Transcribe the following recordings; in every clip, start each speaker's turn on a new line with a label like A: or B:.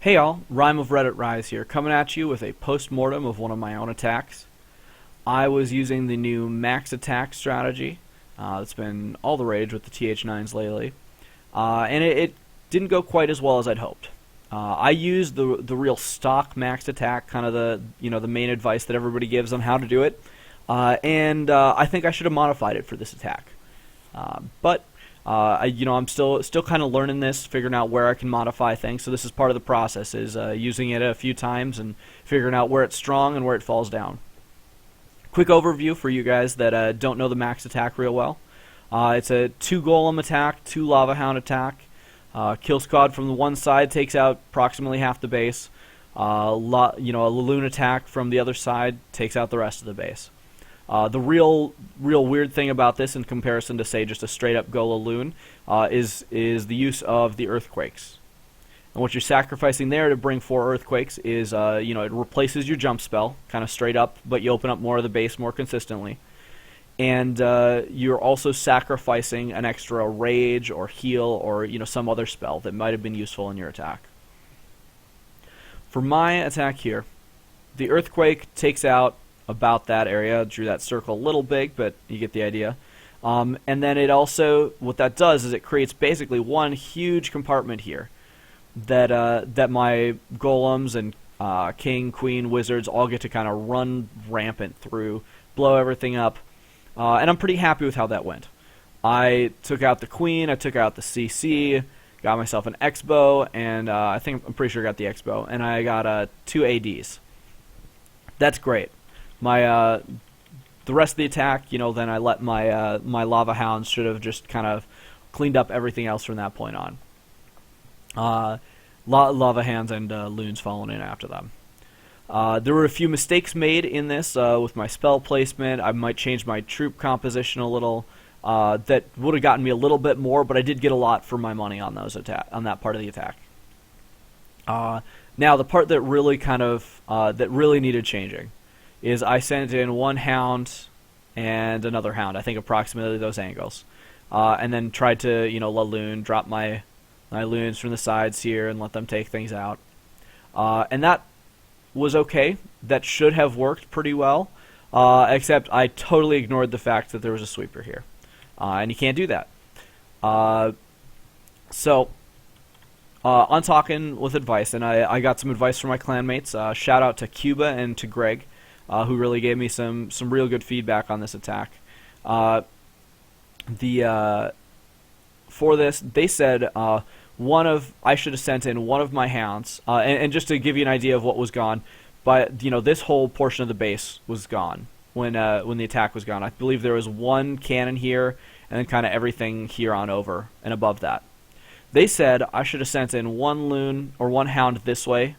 A: Hey all, Ryme of Reddit Rise here, coming at you with a post-mortem of one of my own attacks. I was using the new max attack strategy. It's been all the rage with the TH9s lately. And it didn't go quite as well as I'd hoped. I used the real stock max attack, kind of the main advice that everybody gives on how to do it. And I think I should have modified it for this attack. I'm still kind of learning this, figuring out where I can modify things. So this is part of the process, is using it a few times and figuring out where it's strong and where it falls down. Quick overview for you guys that don't know the max attack real well. It's a 2 golem attack, 2 lava hound attack. Kill squad from the one side takes out approximately half the base. A Laloon attack from the other side takes out the rest of the base. The real weird thing about this, in comparison to, say, just a straight-up go Laloon, is the use of the earthquakes. And what you're sacrificing there to bring 4 earthquakes is, it replaces your jump spell, kind of straight up, but you open up more of the base more consistently. And you're also sacrificing an extra rage or heal or some other spell that might have been useful in your attack. For my attack here, the earthquake takes out about that area. Drew that circle a little big, but you get the idea. And then it also, what that does is it creates basically one huge compartment here that my golems and king, queen, wizards all get to kind of run rampant through, blow everything up. And I'm pretty happy with how that went. I took out the queen, I took out the CC, got myself an X-bow, and I'm pretty sure I got the X-bow, and I got 2 ADs. That's great. The rest of the attack, then I let my lava hounds should have just kind of cleaned up everything else from that point on. Lava hounds and loons following in after them. There were a few mistakes made in this with my spell placement. I might change my troop composition a little. That would have gotten me a little bit more, but I did get a lot for my money on that part of the attack. Now the part that really really needed changing is I sent in 1 hound and another hound, I think approximately those angles, and then tried to Laloon, drop my loons from the sides here and let them take things out, and that was okay. That should have worked pretty well, except I totally ignored the fact that there was a sweeper here, and you can't do that. So on talking with advice, and I got some advice from my clanmates. Shout out to Cuba and to Greg, who really gave me some real good feedback on this attack. For this, they said I should have sent in one of my hounds, and just to give you an idea of what was gone, but this whole portion of the base was gone when the attack was gone. I believe there was 1 cannon here, and then kind of everything here on over and above that. They said I should have sent in 1 loon or 1 hound this way.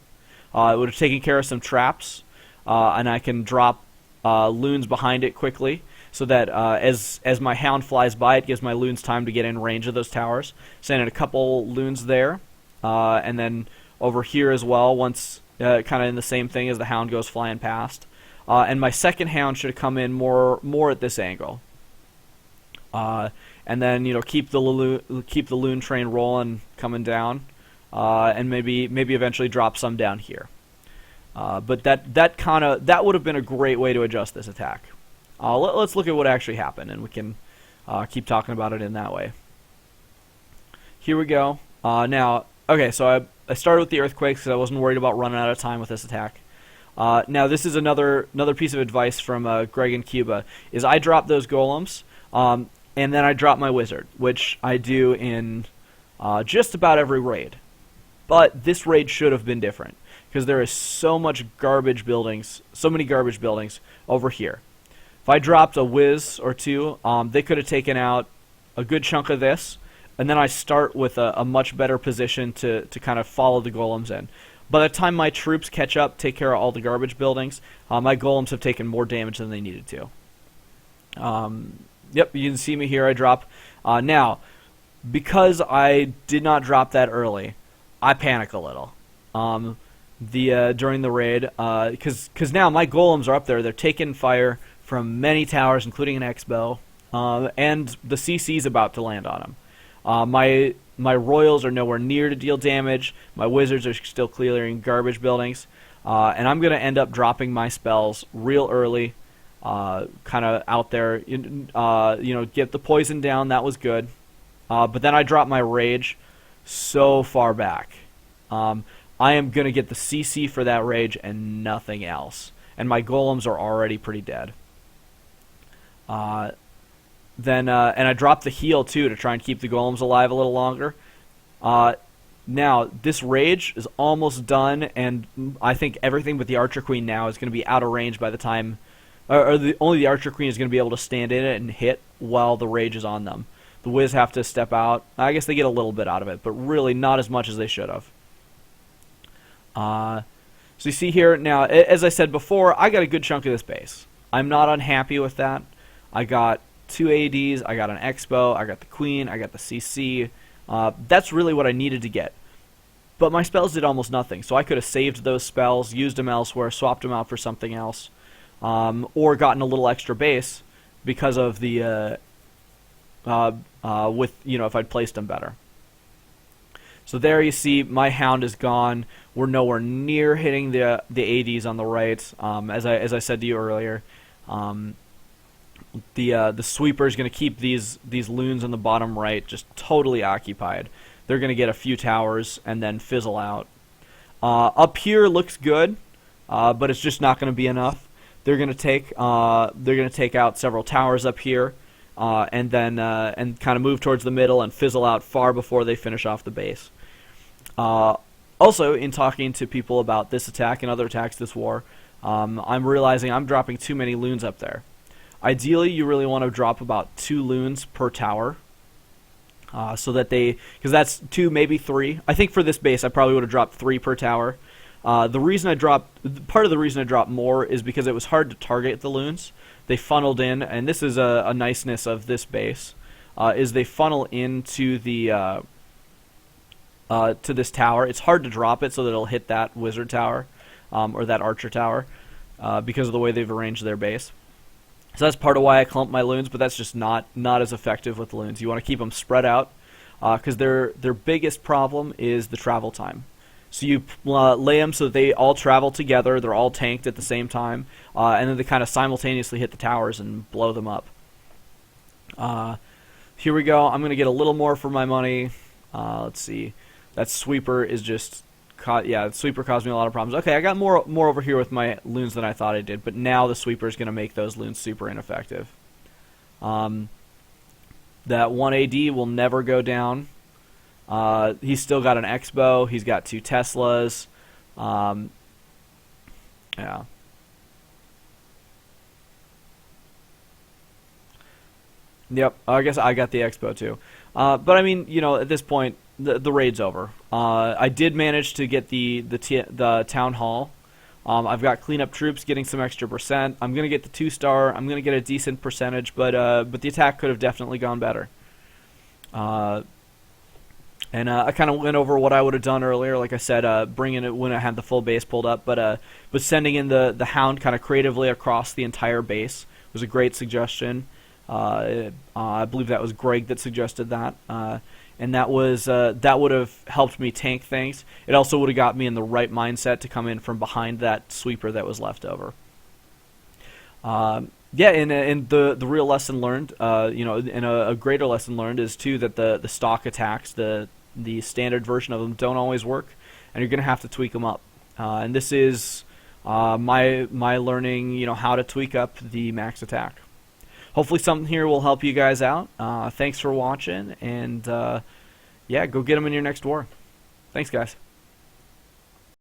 A: It would have taken care of some traps. And I can drop loons behind it quickly, so that as my hound flies by, it gives my loons time to get in range of those towers. Send in a couple loons there, and then over here as well, once kind of in the same thing as the hound goes flying past. And my second hound should come in more at this angle. And then keep the loon train rolling, coming down, and maybe eventually drop some down here. But that would have been a great way to adjust this attack. Let's look at what actually happened, and we can keep talking about it in that way. Here we go. Okay, so I started with the earthquakes because I wasn't worried about running out of time with this attack. Now this is another piece of advice from Greg and Cuba, is I drop those golems, and then I drop my wizard, which I do in just about every raid. But this raid should have been different, because there is so many garbage buildings over here. If I dropped a whiz or 2, they could have taken out a good chunk of this, and then I start with a much better position to kind of follow the golems in. By the time my troops catch up, take care of all the garbage buildings, my golems have taken more damage than they needed to. Yep, you can see me here. I drop. Now, because I did not drop that early, I panic a little. During the raid, because now my golems are up there. They're taking fire from many towers, including an X-bow, and the CC's about to land on them. My royals are nowhere near to deal damage. My wizards are still clearing garbage buildings. And I'm going to end up dropping my spells real early, kind of out there. Get the poison down. That was good. But then I dropped my rage so far back. I am going to get the CC for that rage and nothing else. And my golems are already pretty dead. And I dropped the heal too to try and keep the golems alive a little longer. Now, this rage is almost done, and I think everything but the Archer Queen now is going to be out of range by the time... only the Archer Queen is going to be able to stand in it and hit while the rage is on them. The Wiz have to step out. I guess they get a little bit out of it, but really not as much as they should have. So you see here, now, as I said before, I got a good chunk of this base. I'm not unhappy with that. I got 2 ADs, I got an Expo, I got the Queen, I got the CC. That's really what I needed to get. But my spells did almost nothing, so I could have saved those spells, used them elsewhere, swapped them out for something else, or gotten a little extra base because of the if I'd placed them better. So there you see my Hound is gone. We're nowhere near hitting the ADs on the right. As I said to you earlier, the sweeper is going to keep these loons on the bottom right just totally occupied. They're going to get a few towers and then fizzle out. Up here looks good, but it's just not going to be enough. They're going to take out several towers up here, and then kind of move towards the middle and fizzle out far before they finish off the base. Also, in talking to people about this attack and other attacks this war, I'm realizing I'm dropping too many loons up there. Ideally, you really want to drop about 2 loons per tower, so that because that's 2, maybe 3. I think for this base, I probably would have dropped 3 per tower. Part of the reason I dropped more is because it was hard to target the loons. They funneled in, and this is a niceness of this base, is they funnel into the to this tower. It's hard to drop it so that it'll hit that wizard tower, or that archer tower, because of the way they've arranged their base. So that's part of why I clump my loons, but that's just not as effective with loons. You want to keep them spread out, because their biggest problem is the travel time. So you lay them so that they all travel together, they're all tanked at the same time, and then they kind of simultaneously hit the towers and blow them up. Here we go. I'm going to get a little more for my money. Let's see. That sweeper is just... the sweeper caused me a lot of problems. Okay, I got more over here with my loons than I thought I did, but now the sweeper is going to make those loons super ineffective. That 1 AD will never go down. He's still got an Expo. He's got 2 Teslas. Yeah. Yep, I guess I got the Expo too. But I mean, at this point, the raid's over. I did manage to get the town hall. I've got cleanup troops getting some extra percent. I'm gonna get the 2-star. I'm gonna get a decent percentage, but the attack could have definitely gone better. And I kind of went over what I would have done earlier. Like I said, bringing it when I had the full base pulled up, but sending in the Hound kind of creatively across the entire base was a great suggestion. I believe that was Greg that suggested that, and that would have helped me tank things. It also would have got me in the right mindset to come in from behind that sweeper that was left over. Yeah, and the real lesson learned, and a greater lesson learned is too that the stock attacks, the standard version of them don't always work, and you're gonna have to tweak them up. And this is my learning, how to tweak up the max attack. Hopefully something here will help you guys out. Thanks for watching, and yeah, go get them in your next war. Thanks, guys.